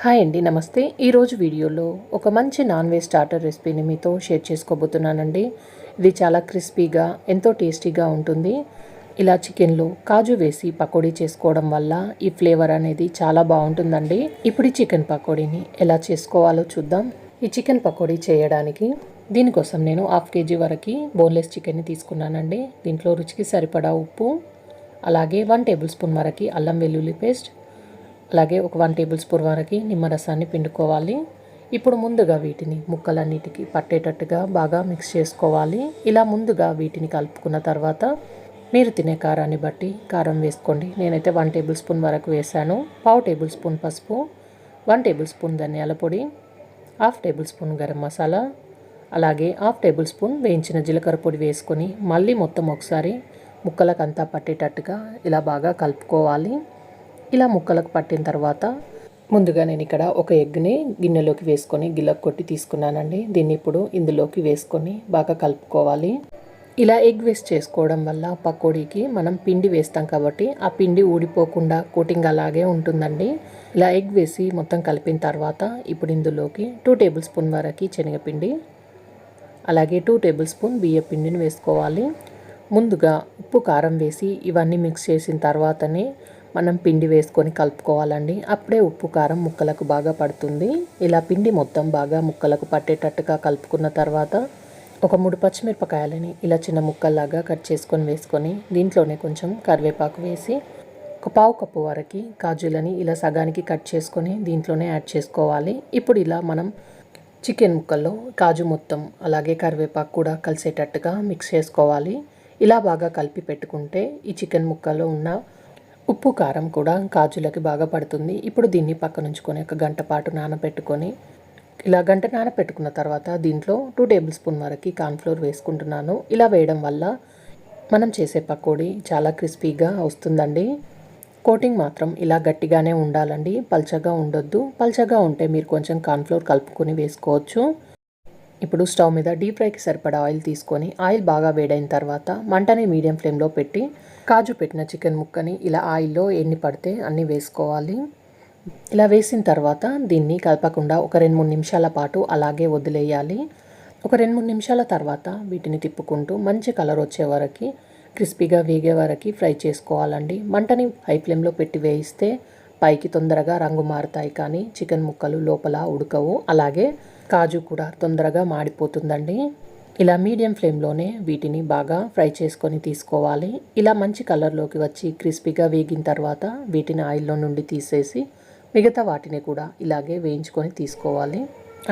Hi అండి, నమస్తే. ఈరోజు వీడియోలో ఒక మంచి నాన్ వెజ్ స్టార్టర్ రెసిపీని మీతో షేర్ చేసుకోబోతున్నానండి. ఇది చాలా క్రిస్పీగా ఎంతో టేస్టీగా ఉంటుంది. ఇలా చికెన్లో కాజు వేసి పకోడీ చేసుకోవడం వల్ల ఈ ఫ్లేవర్ అనేది చాలా బాగుంటుందండి. ఇప్పుడు ఈ చికెన్ పకోడీని ఎలా చేసుకోవాలో చూద్దాం. ఈ చికెన్ పకోడీ చేయడానికి దీనికోసం నేను 1/2 kg వరకు బోన్లెస్ చికెన్ని తీసుకున్నానండి. దీంట్లో రుచికి సరిపడా ఉప్పు, అలాగే 1 టేబుల్ స్పూన్ వరకు అల్లం వెల్లుల్లి పేస్ట్, అలాగే ఒక 1 టేబుల్ స్పూన్ వరకు నిమ్మరసాన్ని పిండుకోవాలి. ఇప్పుడు ముందుగా వీటిని ముక్కలన్నిటికీ పట్టేటట్టుగా బాగా మిక్స్ చేసుకోవాలి. ఇలా ముందుగా వీటిని కలుపుకున్న తర్వాత మీరు తినే కారాన్ని బట్టి కారం వేసుకోండి. నేనైతే 1 టేబుల్ స్పూన్ వరకు వేసాను. 1/2 టేబుల్ స్పూన్ పసుపు, 1 టేబుల్ స్పూన్ ధనియాల పొడి, 1/2 టేబుల్ స్పూన్ గరం మసాలా, అలాగే 1/2 టేబుల్ స్పూన్ వేయించిన జీలకర్ర పొడి వేసుకొని మళ్ళీ మొత్తం ఒకసారి ముక్కలకంతా పట్టేటట్టుగా ఇలా బాగా కలుపుకోవాలి. ఇలా ముక్కలకు పట్టిన తర్వాత ముందుగా నేను ఇక్కడ ఒక ఎగ్ని గిన్నెలోకి వేసుకొని గిల్లకు కొట్టి తీసుకున్నానండి. దీన్ని ఇప్పుడు ఇందులోకి వేసుకొని బాగా కలుపుకోవాలి. ఇలా ఎగ్ వేస్ట్ చేసుకోవడం వల్ల పకోడీకి మనం పిండి వేస్తాం కాబట్టి ఆ పిండి ఊడిపోకుండా కోటింగ్ అలాగే ఉంటుందండి. ఇలా ఎగ్ వేసి మొత్తం కలిపిన తర్వాత ఇప్పుడు ఇందులోకి 2 టేబుల్ స్పూన్ వరకు శనగపిండి, అలాగే 2 టేబుల్ స్పూన్ బియ్య పిండిని వేసుకోవాలి. ముందుగా ఉప్పు కారం వేసి ఇవన్నీ మిక్స్ చేసిన తర్వాతనే మనం పిండి వేసుకొని కలుపుకోవాలండి. అప్పుడే ఉప్పు కారం ముక్కలకు బాగా పడుతుంది. ఇలా పిండి మొత్తం బాగా ముక్కలకు పట్టేటట్టుగా కలుపుకున్న తర్వాత ఒక 3 పచ్చిమిరపకాయలని ఇలా చిన్న ముక్కల్లాగా కట్ చేసుకొని వేసుకొని దీంట్లోనే కొంచెం కరివేపాకు వేసి ఒక 1/2 కప్పు వరకు కాజులని ఇలా సగానికి కట్ చేసుకొని దీంట్లోనే యాడ్ చేసుకోవాలి. ఇప్పుడు ఇలా మనం చికెన్ ముక్కల్లో కాజు మొత్తం అలాగే కరివేపాకు కూడా కలిసేటట్టుగా మిక్స్ చేసుకోవాలి. ఇలా బాగా కలిపి పెట్టుకుంటే ఈ చికెన్ ముక్కలో ఉన్న ఉప్పు కారం కూడా కాజులకి బాగా పడుతుంది. ఇప్పుడు దీన్ని పక్కన ఉంచుకొని ఒక గంట పాటు నానబెట్టుకొని ఇలా గంట నానబెట్టుకున్న తర్వాత దీంట్లో 2 టేబుల్ స్పూన్ వరకు కార్న్ఫ్లోర్ వేసుకుంటున్నాను. ఇలా వేయడం వల్ల మనం చేసే పకోడీ చాలా క్రిస్పీగా వస్తుందండి. కోటింగ్ మాత్రం ఇలా గట్టిగానే ఉండాలండి, పల్చగా ఉండొద్దు. పల్చగా ఉంటే మీరు కొంచెం కార్న్ఫ్లోర్ కలుపుకొని వేసుకోవచ్చు. ఇప్పుడు స్టవ్ మీద డీప్ ఫ్రైకి సరిపడా ఆయిల్ తీసుకొని ఆయిల్ బాగా వేడైన తర్వాత మంటని మీడియం ఫ్లేమ్లో పెట్టి కాజు పెట్టిన చికెన్ ముక్కని ఇలా ఆయిల్లో ఎన్ని పడితే అన్ని వేసుకోవాలి. ఇలా వేసిన తర్వాత దీన్ని కలపకుండా ఒక 2-3 నిమిషాల పాటు అలాగే వదిలేయాలి. ఒక 2-3 నిమిషాల తర్వాత వీటిని తిప్పుకుంటూ మంచి కలర్ వచ్చే వరకు క్రిస్పీగా వేగే వరకు ఫ్రై చేసుకోవాలండి. మంటని హై ఫ్లేమ్లో పెట్టి వేయిస్తే పైకి తొందరగా రంగు మారుతాయి, కానీ చికెన్ ముక్కలు లోపల ఉడకవు. అలాగే కాజు కూడా తొందరగా మాడిపోతుందండి. ఇలా మీడియం ఫ్లేమ్లోనే వీటిని బాగా ఫ్రై చేసుకొని తీసుకోవాలి. ఇలా మంచి కలర్లోకి వచ్చి క్రిస్పీగా వేగిన తర్వాత వీటిని ఆయిల్లో నుండి తీసేసి మిగతా వాటిని కూడా ఇలాగే వేయించుకొని తీసుకోవాలి.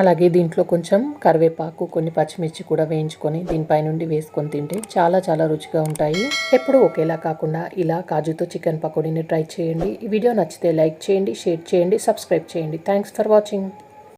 అలాగే దీంట్లో కొంచెం కరివేపాకు, కొన్ని పచ్చిమిర్చి కూడా వేయించుకొని దీనిపై నుండి వేసుకొని తింటే చాలా చాలా రుచిగా ఉంటాయి. ఎప్పుడు ఒకేలా కాకుండా ఇలా కాజుతో చికెన్ పకోడీని ట్రై చేయండి. ఈ వీడియో నచ్చితే లైక్ చేయండి, షేర్ చేయండి, సబ్స్క్రైబ్ చేయండి. Thanks for watching.